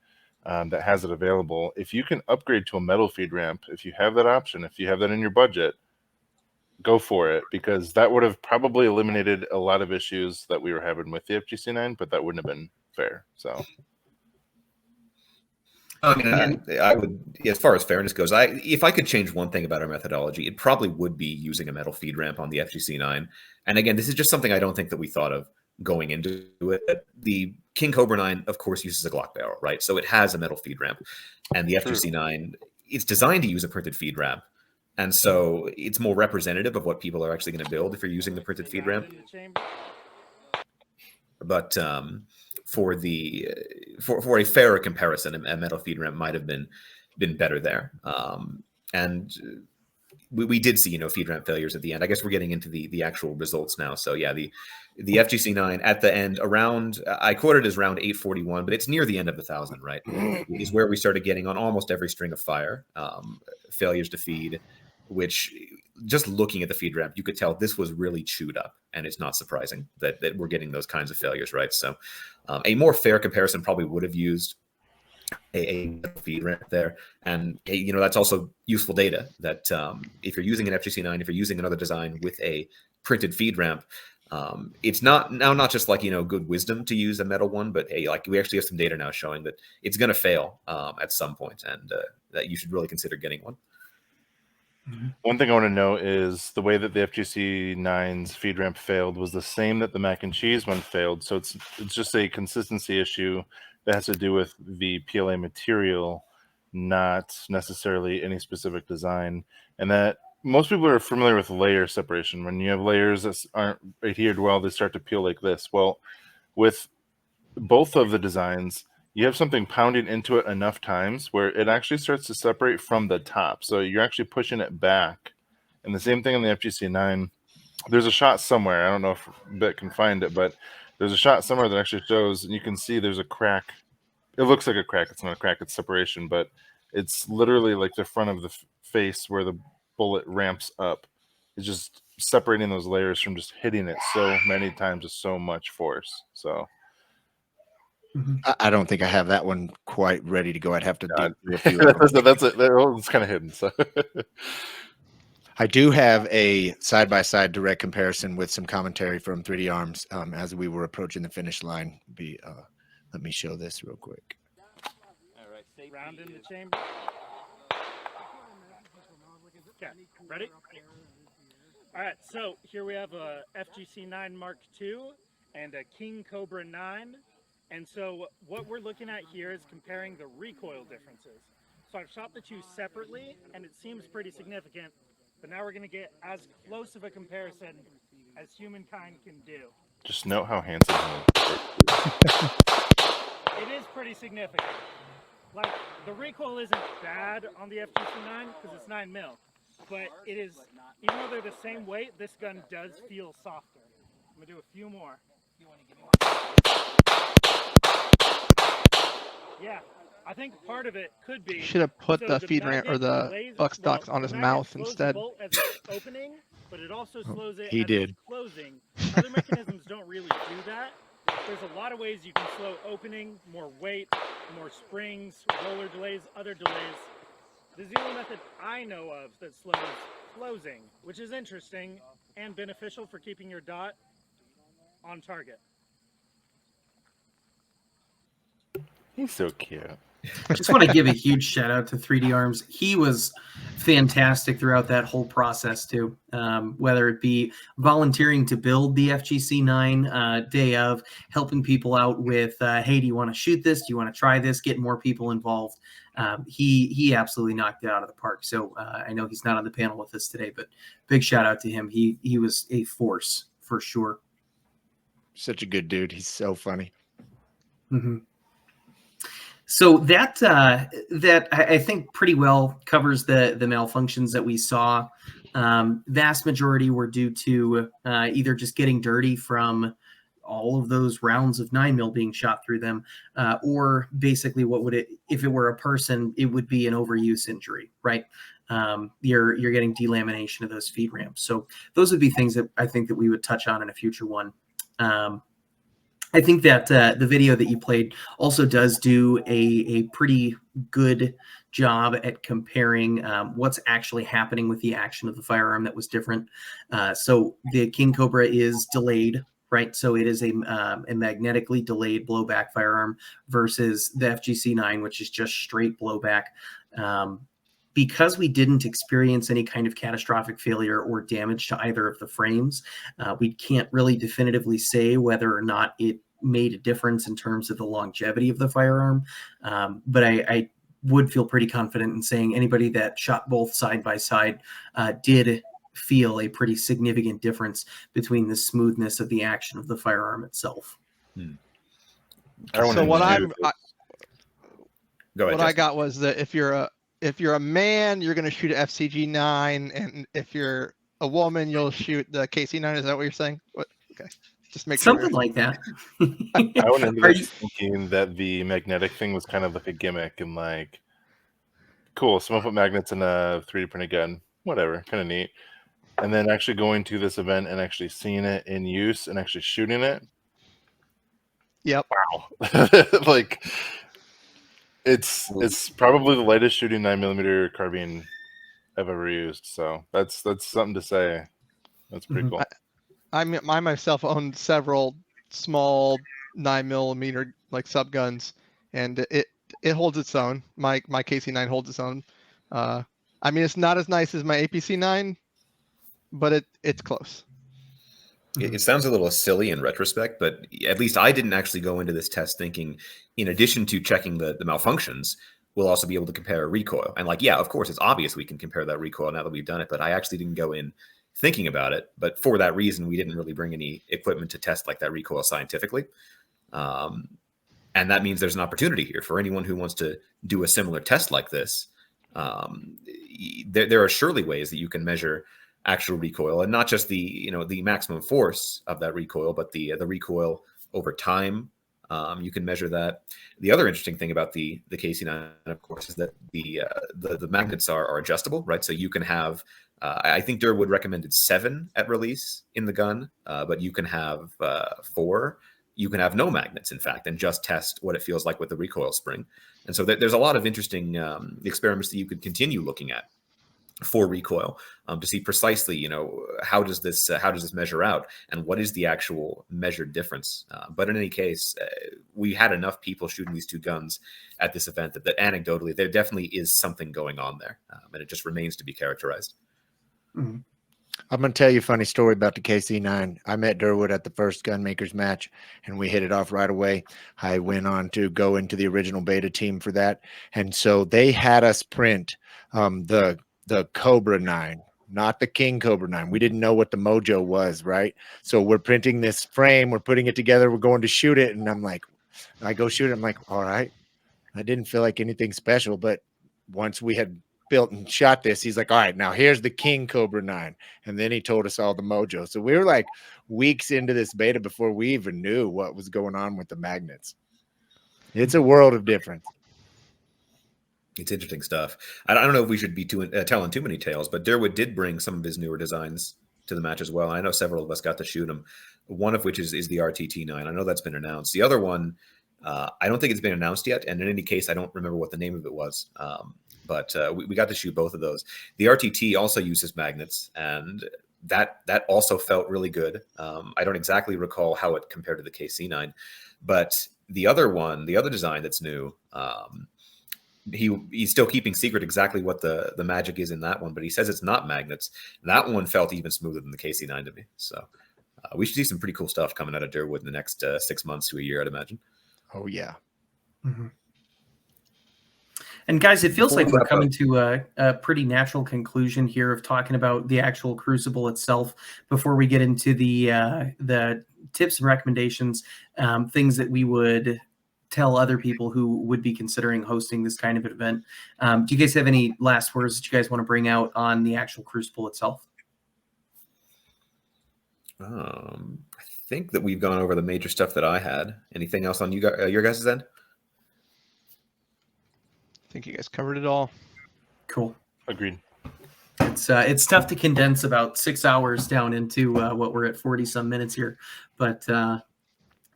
that has it available. If you can upgrade to a metal feed ramp, if you have that option, if you have that in your budget, go for it, because that would have probably eliminated a lot of issues that we were having with the FGC9, but that wouldn't have been fair. So I mean, I would, as far as fairness goes, if I could change one thing about our methodology, it probably would be using a metal feed ramp on the FGC9. And again, this is just something I don't think that we thought of going into it. The King Cobra 9, of course, uses a Glock barrel, right? So it has a metal feed ramp. And the FGC9, it's designed to use a printed feed ramp. And so it's more representative of what people are actually going to build if you're using the printed feed ramp. But for a fairer comparison, a metal feed ramp might have been better there. And we did see, feed ramp failures at the end. I guess we're getting into the actual results now. So yeah, the FGC9 at the end around, I quoted as around 841, but it's near the end of the 1,000, right? Is where we started getting on almost every string of fire, failures to feed, which just looking at the feed ramp, you could tell this was really chewed up, and it's not surprising that we're getting those kinds of failures, right? So a more fair comparison probably would have used a feed ramp there. And that's also useful data that if you're using an FGC9, if you're using another design with a printed feed ramp, it's not just like good wisdom to use a metal one, but hey, like we actually have some data now showing that it's going to fail at some point, and that you should really consider getting one. One thing I want to note is the way that the FGC9's feed ramp failed was the same that the mac and cheese one failed. So it's just a consistency issue that has to do with the PLA material, not necessarily any specific design. And that most people are familiar with layer separation. When you have layers that aren't adhered well, they start to peel like this. Well, with both of the designs, you have something pounding into it enough times where it actually starts to separate from the top. So you're actually pushing it back. And the same thing on the FGC9. There's a shot somewhere. I don't know if Bet can find it, but there's a shot somewhere that actually shows, and you can see there's a crack. It looks like a crack. It's not a crack. It's separation, but it's literally like the front of the face where the bullet ramps up. It's just separating those layers from just hitting it so many times with so much force. So I don't think I have that one quite ready to go. I'd have to dig through a few. that's it. It's kind of hidden. So I do have a side-by-side direct comparison with some commentary from 3D Arms as we were approaching the finish line. Let me show this real quick. All right, round in the chamber. Okay, ready? All right, so here we have a FGC9 Mark II and a King Cobra 9. And so what we're looking at here is comparing the recoil differences. So I've shot the two separately, and it seems pretty significant. But now we're going to get as close of a comparison as humankind can do. just note how handsome he is. It is pretty significant. Like, the recoil isn't bad on the FGC9 because it's 9 mil. But it is, even though they're the same weight, this gun does feel softer. I'm going to do a few more. Yeah, I think part of it could be. Should have put the feed ramp or the buck stocks on his mouth instead. As it's opening, but it also slows it He as did. it's closing. Other mechanisms don't really do that. There's a lot of ways you can slow opening, more weight, more springs, roller delays, other delays. This is the only method I know of that slows closing, which is interesting and beneficial for keeping your dot on target. He's so cute. I just want to give a huge shout out to 3D Arms. He was fantastic throughout that whole process too. Whether it be volunteering to build the FGC9 day of, helping people out with, hey, do you want to shoot this? Do you want to try this? Get more people involved. He absolutely knocked it out of the park. So I know he's not on the panel with us today, but big shout out to him. He was a force for sure. Such a good dude. He's so funny. Mm-hmm. So that I think pretty well covers the malfunctions that we saw. Vast majority were due to either just getting dirty from all of those rounds of 9mm being shot through them, or basically what would it, if it were a person, it would be an overuse injury, right? You're getting delamination of those feed ramps. So those would be things that I think that we would touch on in a future one. I think that the video that you played also does do a pretty good job at comparing what's actually happening with the action of the firearm that was different. So the King Cobra is delayed, right? So it is a magnetically delayed blowback firearm versus the FGC9, which is just straight blowback. Because we didn't experience any kind of catastrophic failure or damage to either of the frames, we can't really definitively say whether or not it made a difference in terms of the longevity of the firearm. But I would feel pretty confident in saying anybody that shot both side by side did feel a pretty significant difference between the smoothness of the action of the firearm itself. So what Go ahead, I got was that if you're a man, you're going to shoot a FCG9, and if you're a woman, you'll shoot the KC9. Is that what you're saying? What? Okay, just make Something sure. like that. I went into this thinking that the magnetic thing was kind of like a gimmick and like, cool, someone put magnets in a 3D printed gun, whatever, kind of neat. And then actually going to this event and actually seeing it in use and actually shooting it. Yep. Wow. Like, it's probably the lightest shooting 9mm carbine I've ever used. So that's something to say. That's pretty cool. I myself owned several small 9mm like sub guns, and it holds its own. My KC9 holds its own. I mean, it's not as nice as my APC9, but it's close. It sounds a little silly in retrospect, but at least I didn't actually go into this test thinking, in addition to checking the malfunctions, we'll also be able to compare a recoil. And like, yeah, of course, it's obvious we can compare that recoil now that we've done it, but I actually didn't go in thinking about it. But for that reason, we didn't really bring any equipment to test like that recoil scientifically. And that means there's an opportunity here for anyone who wants to do a similar test like this. There are surely ways that you can measure actual recoil, and not just the maximum force of that recoil, but the recoil over time. You can measure that. The other interesting thing about the KC9, of course, is that the magnets are adjustable, right? So you can have, I think Durwood recommended 7 at release in the gun, but you can have 4. You can have no magnets, in fact, and just test what it feels like with the recoil spring. And so there's a lot of interesting experiments that you could continue looking at for recoil to see precisely, how does this measure out, and what is the actual measured difference. But in any case, we had enough people shooting these two guns at this event that anecdotally there definitely is something going on there, and it just remains to be characterized. Mm-hmm. I'm going to tell you a funny story about the KC9. I met Durwood at the first Gunmakers match, and we hit it off right away. I went on to go into the original beta team for that, and so they had us print the Cobra 9, not the King Cobra 9. We didn't know what the Mojo was, right? So we're printing this frame, we're putting it together, we're going to shoot it, and I'm like, I go shoot it, I'm like, all right. I didn't feel like anything special, but once we had built and shot this, he's like, all right, now here's the King Cobra 9. And then he told us all the Mojo. So we were like weeks into this beta before we even knew what was going on with the magnets. It's a world of difference. It's interesting stuff. I don't know if we should be telling too many tales, but Durwood did bring some of his newer designs to the match as well. I know several of us got to shoot them, one of which is the RTT9. I know that's been announced. The other one, I don't think it's been announced yet. And in any case, I don't remember what the name of it was. But we got to shoot both of those. The RTT also uses magnets, and that also felt really good. I don't exactly recall how it compared to the KC9, but the other design that's new, he's still keeping secret exactly what the magic is in that one, but he says it's not magnets. That one felt even smoother than the KC9 to me. So we should see some pretty cool stuff coming out of Durwood in the next 6 months to a year, I'd imagine. Oh, yeah. Mm-hmm. And guys, it feels like we're coming to a pretty natural conclusion here of talking about the actual crucible itself before we get into the tips and recommendations, things that we would tell other people who would be considering hosting this kind of event. Do you guys have any last words that you guys want to bring out on the actual crucible itself? I think that we've gone over the major stuff that I had. Anything else on your guys' end? I think you guys covered it all. Cool. Agreed. It's tough to condense about 6 hours down into what we're at 40 some minutes here, but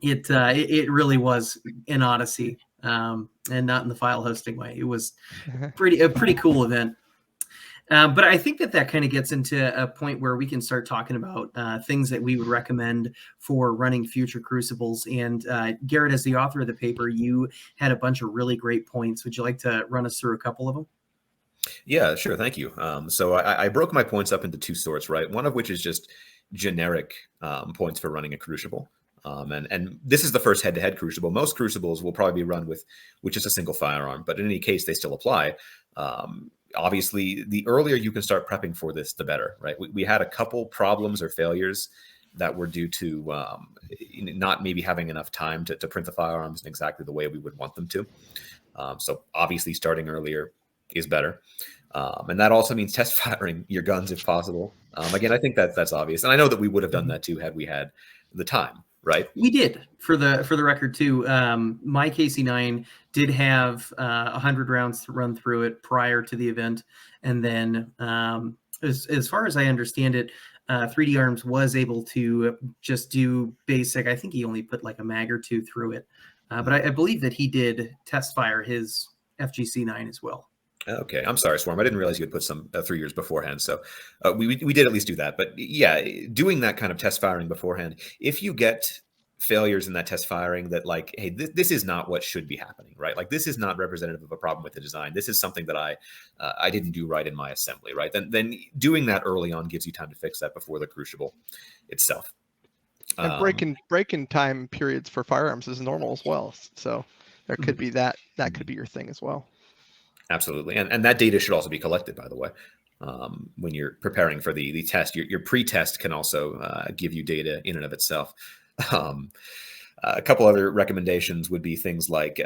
it really was an odyssey, and not in the file hosting way. It was a pretty cool event. But I think that kind of gets into a point where we can start talking about things that we would recommend for running future crucibles. And Garrett, as the author of the paper, you had a bunch of really great points. Would you like to run us through a couple of them? Yeah, sure. Thank you. So I broke my points up into two sorts, right? One of which is just generic points for running a crucible. And this is the first head-to-head crucible. Most crucibles will probably be run with just a single firearm, but in any case, they still apply. Obviously, the earlier you can start prepping for this, the better, right? We had a couple problems or failures that were due to not maybe having enough time to print the firearms in exactly the way we would want them to. So obviously, starting earlier is better. And that also means test firing your guns if possible. Again, I think that's obvious. And I know that we would have done that too had we had the time, right? We did, for the record too. My KC9 did have 100 rounds to run through it prior to the event. And then as far as I understand it, 3D Arms was able to just do basic. I think he only put like a mag or two through it. But I believe that he did test fire his FGC9 as well. Okay, I'm sorry, Swarm. I didn't realize you had put some 3 years beforehand. So we did at least do that. But yeah, doing that kind of test firing beforehand, if you get failures in that test firing that like, hey, this is not what should be happening, right? Like this is not representative of a problem with the design. This is something that I didn't do right in my assembly, right? Then doing that early on gives you time to fix that before the crucible itself. And break-in time periods for firearms is normal as well. So there could be that could be your thing as well. Absolutely. And that data should also be collected, by the way. When you're preparing for the test, your pre-test can also give you data in and of itself. A couple other recommendations would be things like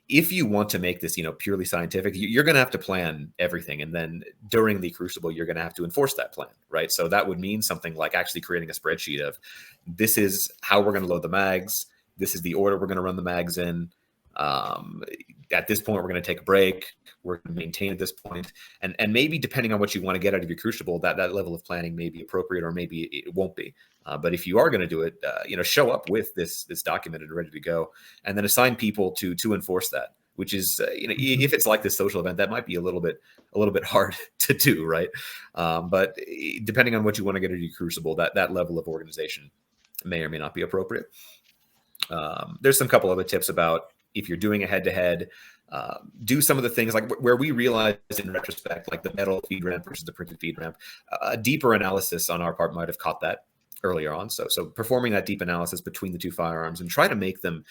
if you want to make this, purely scientific, you're going to have to plan everything. And then during the crucible, you're going to have to enforce that plan, right? So that would mean something like actually creating a spreadsheet of this is how we're going to load the mags. This is the order we're going to run the mags in. At this point, we're going to take a break. We're going to maintain at this point. And maybe depending on what you want to get out of your crucible, that level of planning may be appropriate or maybe it won't be. But if you are going to do it, show up with this documented and ready to go, and then assign people to enforce that, which is, if it's like this social event, that might be a little bit hard to do, right? But depending on what you want to get out of your crucible, that level of organization may or may not be appropriate. There's some couple other tips about if you're doing a head-to-head, do some of the things like where we realized in retrospect, like the metal feed ramp versus the printed feed ramp, a deeper analysis on our part might have caught that earlier on. So performing that deep analysis between the two firearms and try to make them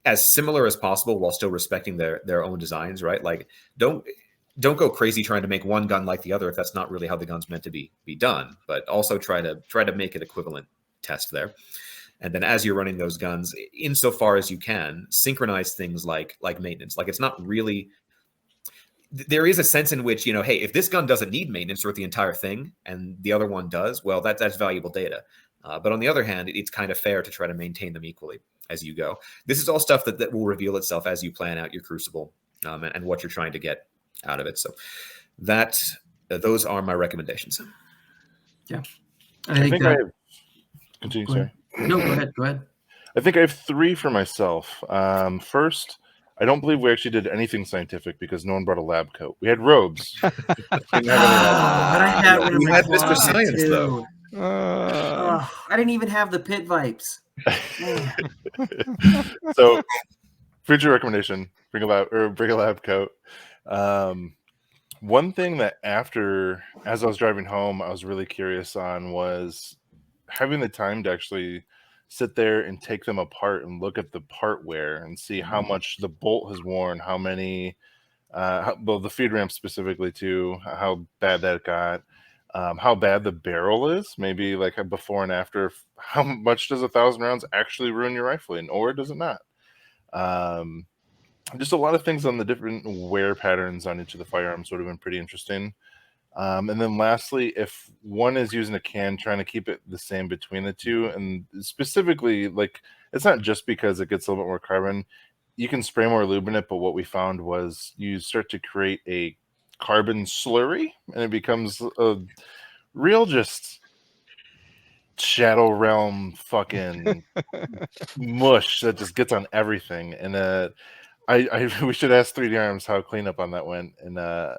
as similar as possible while still respecting their own designs, right? Like don't go crazy trying to make one gun like the other if that's not really how the gun's meant to be done, but also try to make an equivalent test there. And then as you're running those guns, insofar as you can, synchronize things like maintenance. Like it's not really, there is a sense in which, hey, if this gun doesn't need maintenance throughout the entire thing and the other one does, well, that's valuable data. But on the other hand, it's kind of fair to try to maintain them equally as you go. This is all stuff that will reveal itself as you plan out your crucible and what you're trying to get out of it. So those are my recommendations. Yeah. I think I have, continue, sorry. No, go ahead. I think I have 3 for myself. First, I don't believe we actually did anything scientific because no one brought a lab coat. We had robes. But I had one. We had Mr. Science though. I didn't even have the pit vipes. So, future recommendation: bring a lab coat. One thing that as I was driving home, I was really curious on was having the time to actually sit there and take them apart and look at the part wear and see how much the bolt has worn, how many, the feed ramp specifically too, how bad that got, how bad the barrel is, maybe like a before and after. How much does 1,000 rounds actually ruin your rifling, or does it not? Just a lot of things on the different wear patterns on each of the firearms would have been pretty interesting. And then lastly, if one is using a can, trying to keep it the same between the two, and specifically, like, it's not just because it gets a little bit more carbon. You can spray more lube in it, but what we found was you start to create a carbon slurry, and it becomes a real just Shadow Realm fucking mush that just gets on everything. And we should ask 3D Arms how cleanup on that went. And I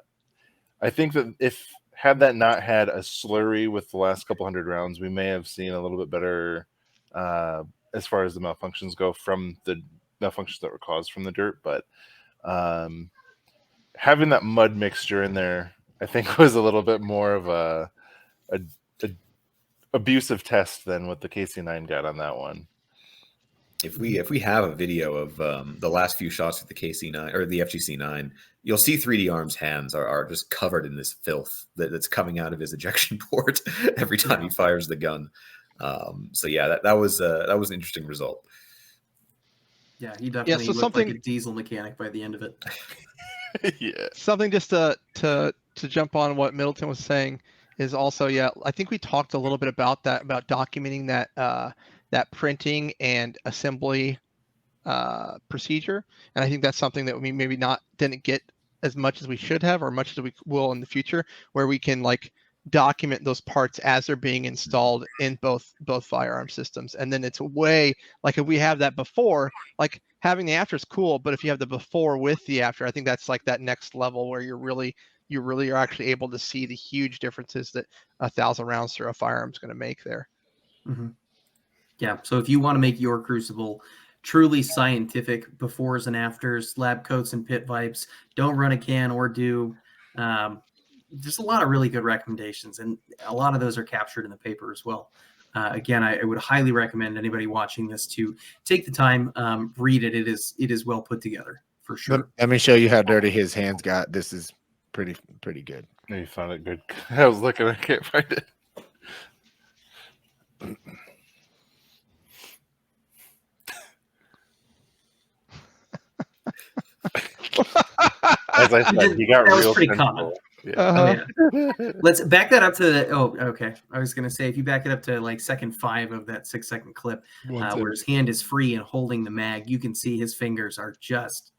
think that had that not had a slurry with the last couple hundred rounds, we may have seen a little bit better as far as the malfunctions go from the malfunctions that were caused from the dirt. But having that mud mixture in there, I think, was a little bit more of a abusive test than what the KC9 got on that one. If we have a video of the last few shots of the KC9 or the FGC9, you'll see 3D Arms' hands are just covered in this filth that's coming out of his ejection port every time he fires the gun. So yeah, that was an interesting result. Yeah, he definitely looked like a diesel mechanic by the end of it. Yeah. Something just to jump on what Middleton was saying is also, I think we talked a little bit about that, about documenting that printing and assembly procedure. And I think that's something that we maybe didn't get as much as we should have, or much as we will in the future, where we can like document those parts as they're being installed in both firearm systems. And then it's way, like if we have that before, like having the after is cool, but if you have the before with the after, I think that's like that next level where you really are actually able to see the huge differences that 1,000 rounds through a firearm is going to make there. Mm-hmm. Yeah. So if you want to make your crucible truly scientific befores and afters, lab coats and pit vipes, don't run a can or do. There's a lot of really good recommendations, and a lot of those are captured in the paper as well. Again, I would highly recommend anybody watching this to take the time, read it. It is well put together for sure. Let me show you how dirty his hands got. This is pretty good. You found it good. I was looking, I can't find it. As I said, he got real pretty common. Yeah. Yeah. Let's back that up to the. Oh, okay. I was gonna say, if you back it up to like second 5 of that 6-second clip, where his hand is free and holding the mag, you can see his fingers are just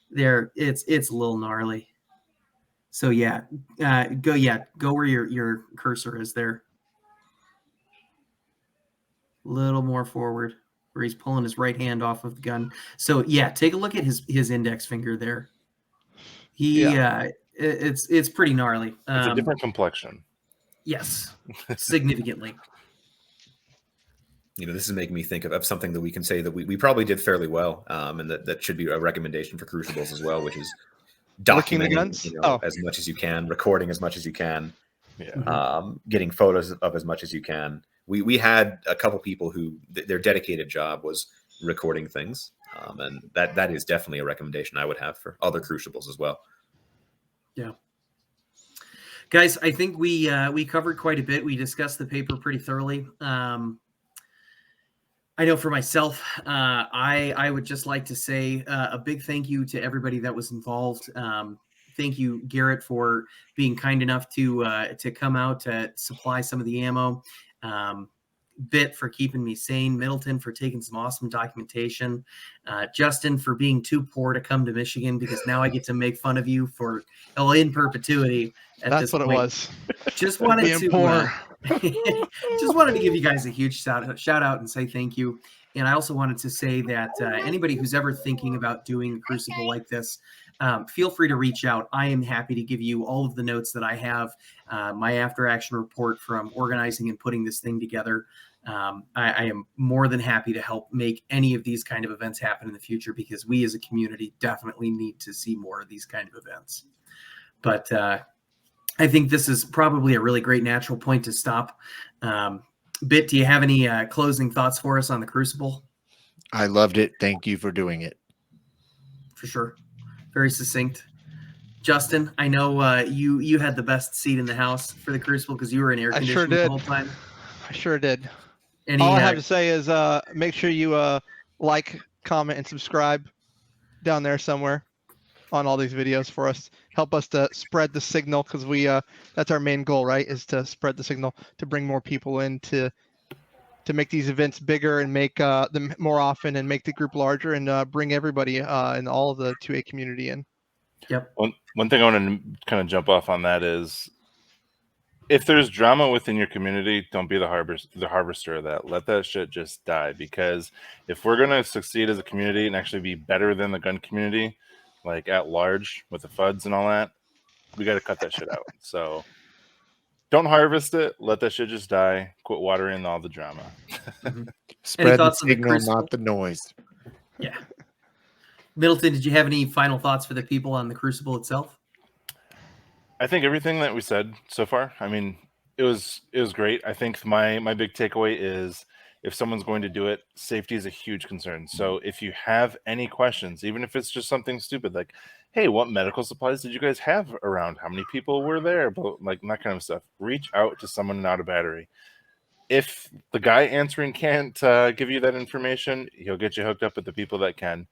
there. It's a little gnarly. So go where your cursor is there. A little more forward, where he's pulling his right hand off of the gun. So yeah, take a look at his index finger there. It's pretty gnarly. It's a different complexion. Yes, significantly. This is making me think of something that we can say that we probably did fairly well, and that should be a recommendation for crucibles as well, which is documenting as much as you can, recording as much as you can, getting photos of as much as you can. We had a couple people who their dedicated job was recording things, and that is definitely a recommendation I would have for other crucibles as well. Yeah, guys, I think we covered quite a bit. We discussed the paper pretty thoroughly. I know for myself, I would just like to say a big thank you to everybody that was involved. Thank you, Garrett, for being kind enough to come out to supply some of the ammo. Bit for keeping me sane, Middleton for taking some awesome documentation, Justin for being too poor to come to Michigan, because now I get to make fun of you for in perpetuity. That's what it was. Just wanted being poor. Just wanted to give you guys a huge shout out and say thank you. And I also wanted to say that anybody who's ever thinking about doing a crucible like this, feel free to reach out. I am happy to give you all of the notes that I have, my after action report from organizing and putting this thing together. I am more than happy to help make any of these kind of events happen in the future, because we as a community definitely need to see more of these kind of events. But I think this is probably a really great natural point to stop. Bit, do you have any closing thoughts for us on the Crucible? I loved it. Thank you for doing it. For sure. Very succinct. Justin, I know you had the best seat in the house for the Crucible because you were in air conditioning the whole time. I sure did. All I have to say is make sure you like, comment, and subscribe down there somewhere on all these videos for us. Help us to spread the signal, because that's our main goal, right? Is to spread the signal, to bring more people in, to make these events bigger and make them more often, and make the group larger, and bring everybody in all of the 2A community in. Yep. One thing I want to kind of jump off on that is if there's drama within your community, don't be the harvester of that. Let that shit just die. Because if we're gonna succeed as a community and actually be better than the gun community, like at large with the FUDs and all that, we got to cut that shit out. So don't harvest it. Let that shit just die. Quit watering all the drama. Spread the thoughts on the signal, crucible? not the noise. Yeah. Middleton, did you have any final thoughts for the people on the crucible itself? I think everything that we said so far, I mean, it was great. I think my big takeaway is if someone's going to do it, safety is a huge concern. So if you have any questions, even if it's just something stupid like, hey, what medical supplies did you guys have around? How many people were there? But like that kind of stuff. Reach out to someone out of battery. If the guy answering can't give you that information, he'll get you hooked up with the people that can.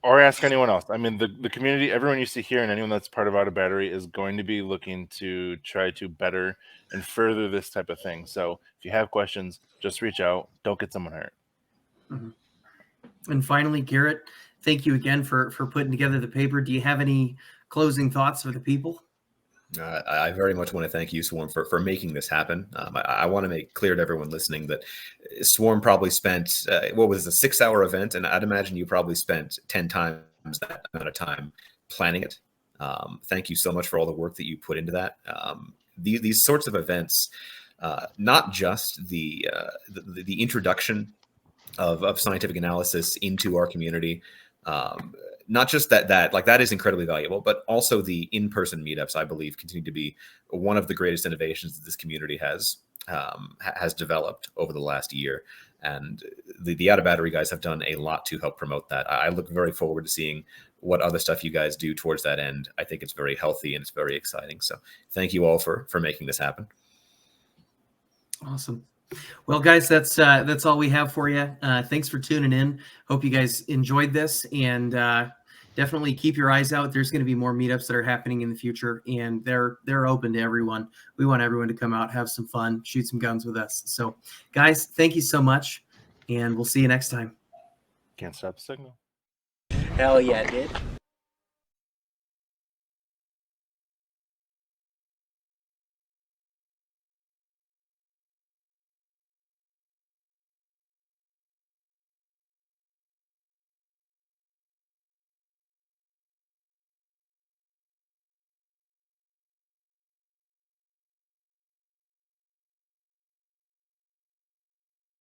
Or ask anyone else. I mean, the community, everyone you see here and anyone that's part of Out of Battery is going to be looking to try to better and further this type of thing. So if you have questions, just reach out. Don't get someone hurt. And finally, Garrett, thank you again for putting together the paper. Do you have any closing thoughts for the people? I very much want to thank you, Swarm, for making this happen. I want to make clear to everyone listening that Swarm probably spent, what was a 6-hour event? And I'd imagine you probably spent 10 times that amount of time planning it. Thank you so much for all the work that you put into that. These sorts of events, not just the introduction of scientific analysis into our community, not just that is incredibly valuable, but also the in-person meetups, I believe, continue to be one of the greatest innovations that this community has developed over the last year. And the Out of Battery guys have done a lot to help promote that. I look very forward to seeing what other stuff you guys do towards that end. I think it's very healthy and it's very exciting. So thank you all for making this happen. Awesome. Well, guys, that's all we have for you. Thanks for tuning in. Hope you guys enjoyed this, and definitely keep your eyes out. There's going to be more meetups that are happening in the future, and they're open to everyone. We want everyone to come out, have some fun, shoot some guns with us. So, guys, thank you so much, and we'll see you next time. Can't stop the signal. Hell yeah, dude.